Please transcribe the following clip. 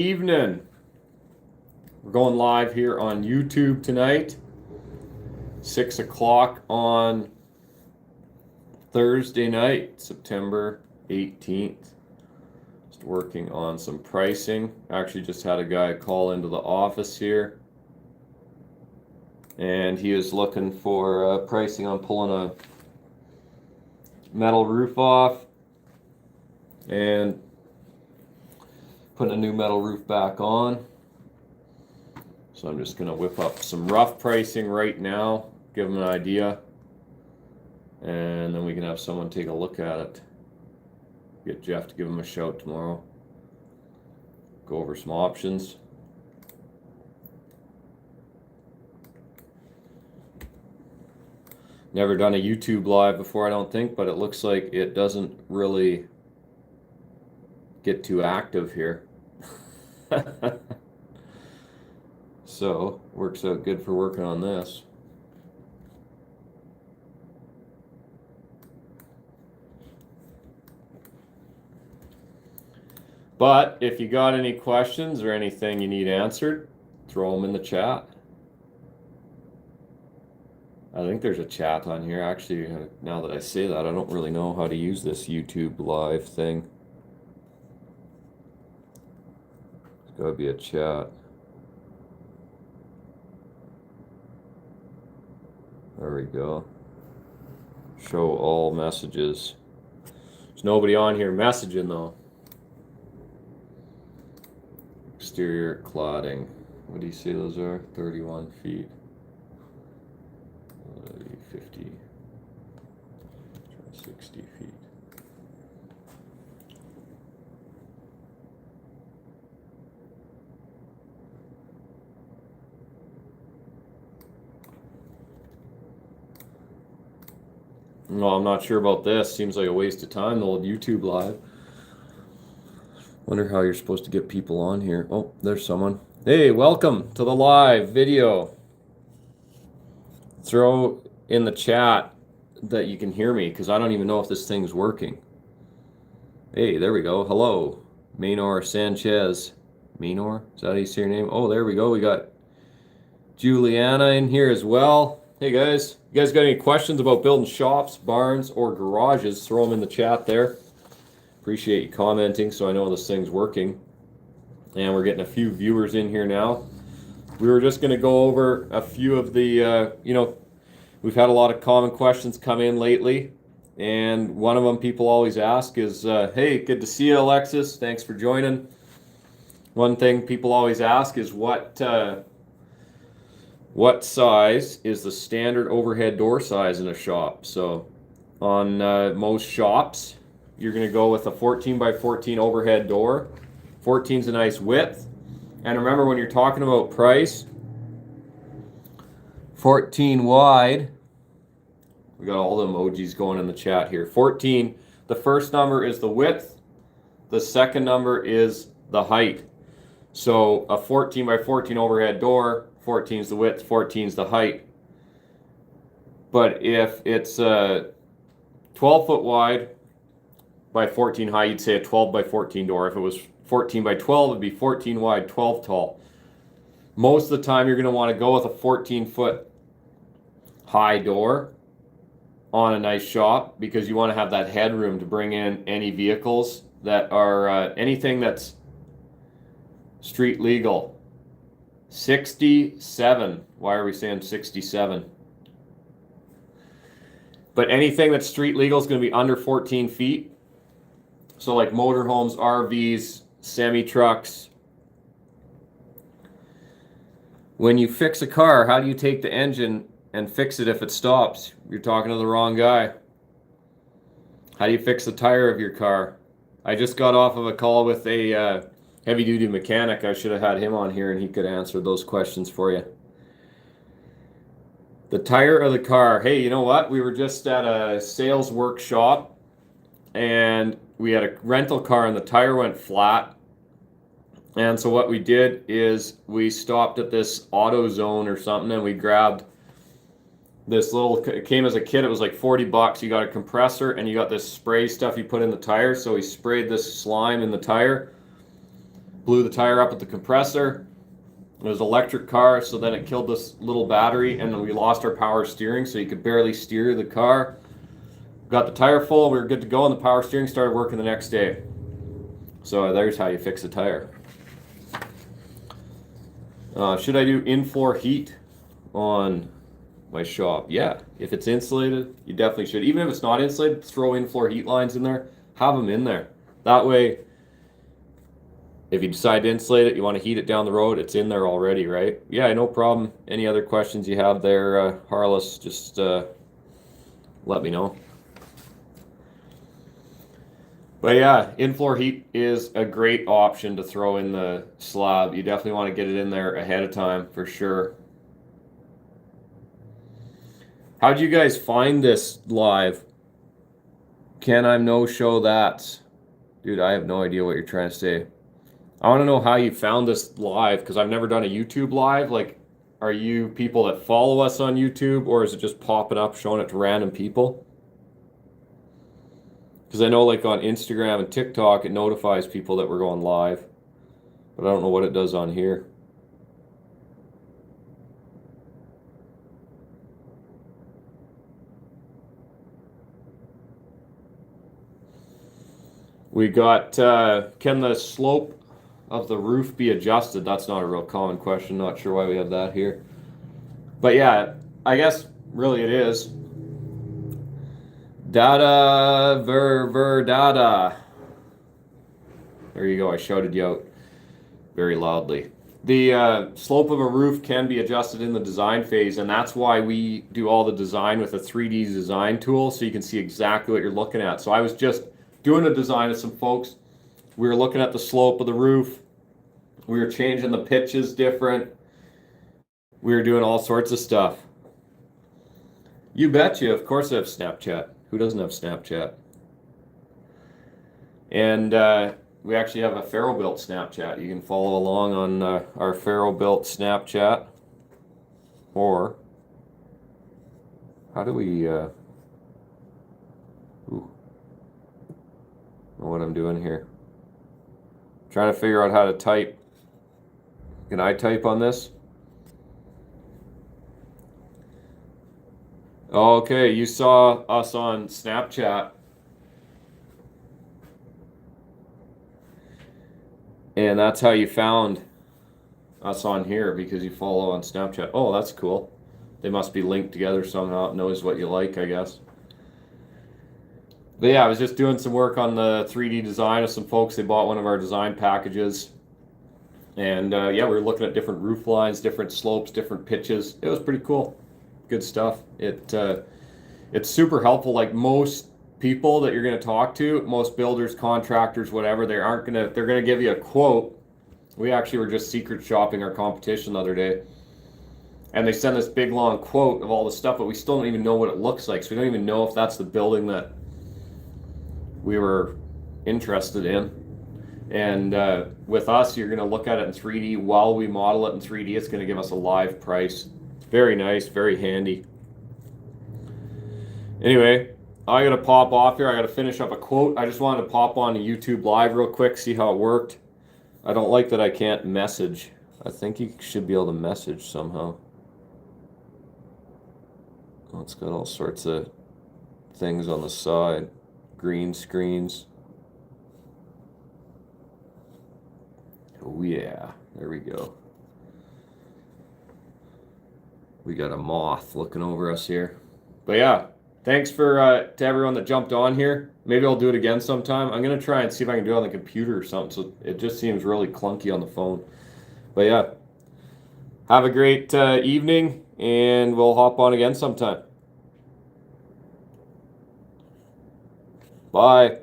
Evening. We're going live here on YouTube tonight, 6 o'clock on Thursday night, September 18th. Just working on some pricing. Actually just had a guy call into the office here, and he is looking for pricing on pulling a metal roof off and putting a new metal roof back on. So I'm just going to whip up some rough pricing right now, give them an idea, and then we can have someone take a look at it. Get Jeff to give him a shout tomorrow. Go over some options. Never done a YouTube live before, I don't think, but it looks like it doesn't really get too active here. So, works out good for working on this. But if you got any questions or anything you need answered, throw them in the chat. I think there's a chat on here. Actually, now that I say that, I don't really know how to use this YouTube live thing. There's got to be a chat. There we go. Show all messages. There's nobody on here messaging though. Exterior cladding. What do you say those are? 31 feet. 50. 60 feet. No, I'm not sure about this. Seems like a waste of time, the old YouTube live. Wonder how you're supposed to get people on here. Oh, there's someone. Hey, welcome to the live video. Throw in the chat that you can hear me, because I don't even know if this thing's working. Hey, there we go. Hello, Maynor Sanchez. Maynor? Is that how you say your name? Oh, there we go. We got Juliana in here as well. Hey guys, you guys got any questions about building shops, barns, or garages? Throw them in the chat there. Appreciate you commenting so I know this thing's working. And we're getting a few viewers in here now. We were just going to go over a few of the, we've had a lot of common questions come in lately. And one of them people always ask is, hey, good to see you, Alexis. Thanks for joining. One thing people always ask is what size is the standard overhead door size in a shop? So on most shops, you're going to go with a 14 by 14 overhead door. 14 is a nice width. And remember, when you're talking about price, 14 wide, we got all the emojis going in the chat here. 14, the first number is the width. The second number is the height. So a 14 by 14 overhead door, 14 is the width, 14 is the height. But if it's 12 foot wide by 14 high, you'd say a 12 by 14 door. If it was 14 by 12, it'd be 14 wide, 12 tall. Most of the time, you're going to want to go with a 14-foot high door on a nice shop, because you want to have that headroom to bring in any vehicles that are anything that's street legal. 67. Why are we saying 67? But anything that's street legal is going to be under 14 feet. So like motorhomes, RVs, semi-trucks. When you fix a car, how do you take the engine and fix it if it stops? You're talking to the wrong guy. How do you fix the tire of your car? I just got off of a call with a heavy-duty mechanic. I should have had him on here and he could answer those questions for you. The tire of the car. Hey, you know what? We were just at a sales workshop and we had a rental car and the tire went flat. And so what we did is we stopped at this AutoZone or something and we grabbed this little, it came as a kit, it was like $40. You got a compressor and you got this spray stuff you put in the tire. So we sprayed this slime in the tire, blew the tire up with the compressor. It was an electric car, so then it killed this little battery, and then we lost our power steering, so you could barely steer the car. Got the tire full, we were good to go, and the power steering started working the next day. So there's how you fix a tire. Should I do in-floor heat on my shop? Yeah, if it's insulated, you definitely should. Even if it's not insulated, throw in-floor heat lines in there. Have them in there. That way, if you decide to insulate it, you want to heat it down the road, it's in there already, right? Yeah, no problem. Any other questions you have there, Harless, just let me know. But yeah, in-floor heat is a great option to throw in the slab. You definitely want to get it in there ahead of time for sure. How'd you guys find this live? Can I no show that? Dude, I have no idea what you're trying to say. I want to know how you found this live, because I've never done a YouTube live. Like, are you people that follow us on YouTube, or is it just popping up, showing it to random people? Because I know, like, on Instagram and TikTok, it notifies people that we're going live. But I don't know what it does on here. We got, can the slope of the roof be adjusted? That's not a real common question. Not sure why we have that here. But yeah, I guess really it is. Dada, dada. There you go. I shouted you out very loudly. The slope of a roof can be adjusted in the design phase, and that's why we do all the design with a 3D design tool, so you can see exactly what you're looking at. So I was just doing a design with some folks. We were looking at the slope of the roof. We were changing the pitches different. We were doing all sorts of stuff. You betcha. Of course I have Snapchat. Who doesn't have Snapchat? And we actually have a Farrow built Snapchat. You can follow along on our Farrow built Snapchat. Or how do we know what I'm doing here? Trying to figure out how to type. Can I type on this? Okay, you saw us on Snapchat. And that's how you found us on here, because you follow on Snapchat. Oh, that's cool. They must be linked together somehow. It knows what you like, I guess. But yeah, I was just doing some work on the 3D design of some folks. They bought one of our design packages. And yeah, we were looking at different roof lines, different slopes, different pitches. It was pretty cool. Good stuff. It's super helpful. Like most people that you're going to talk to, most builders, contractors, whatever, they're going to give you a quote. We actually were just secret shopping our competition the other day. And they send this big long quote of all the stuff, but we still don't even know what it looks like. So we don't even know if that's the building that we were interested in. And with us, you're going to look at it in 3D. While we model it in 3D, it's going to give us a live price. Very nice, very handy. Anyway, I got to pop off here. I got to finish up a quote. I just wanted to pop on to YouTube Live real quick, see how it worked. I don't like that I can't message. I think you should be able to message somehow. Oh, it's got all sorts of things on the side. Green screens. Oh yeah, there we go. We got a moth looking over us here. But yeah, thanks to everyone that jumped on here. Maybe I'll do it again sometime. I'm going to try and see if I can do it on the computer or something. So it just seems really clunky on the phone. But yeah, have a great evening, and we'll hop on again sometime. Bye.